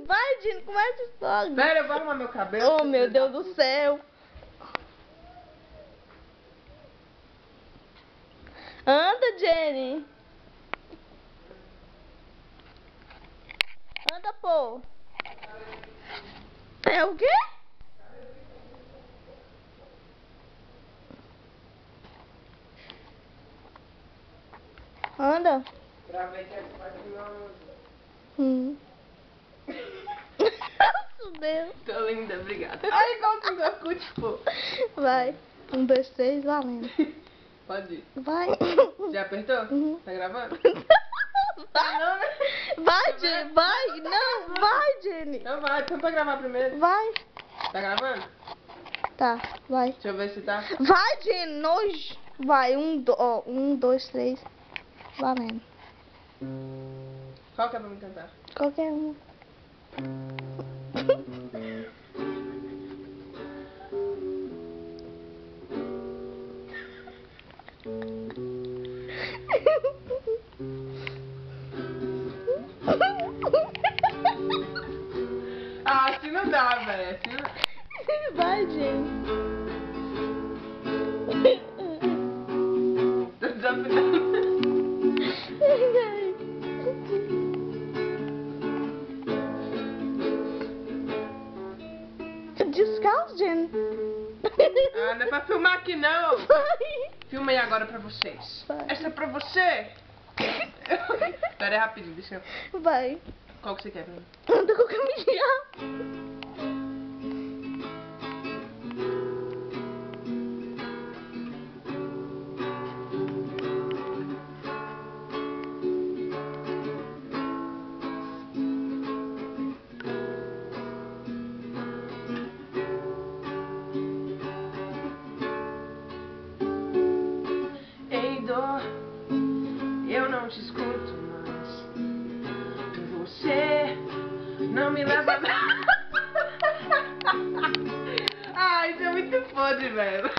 Vai, Jenny, começa logo. Pera, eu vou arrumar meu cabelo. Oh, meu Deus do céu. Anda, Jenny. Anda, pô. É o quê? Anda. Gravei que é maravilhoso. Fudeu. Tô linda, obrigada. Ai, igual tu ficou, tipo. Vai. 1, 2, 3, valendo. Pode ir. Vai. Já apertou? Uhum. Tá gravando? Vai. Não, né? Vai, Jenny. Vai. Não, vai, Jenny. Então vai, põe pra gravar primeiro. Vai. Tá gravando? Tá, vai. Deixa eu ver se tá. Vai, Jenny. Nojo. Vai. 1, 2, 3. Valendo. Qual que é pra me cantar? Qualquer um. Ah, assim não dá, velho. Assim não... Vai, Jenny. Tô desafinando. Descalço, Jenny. Ah, não é pra filmar aqui não. Vai. Filma aí agora pra vocês. Vai. Essa é pra você. Pera aí rapidinho, deixa eu... Vai. Qual que você quer pra mim? Anda com o caminhão. Ei, dor, eu não te escuto mais. Você não me leva nada. Ai, isso é muito podre, velho.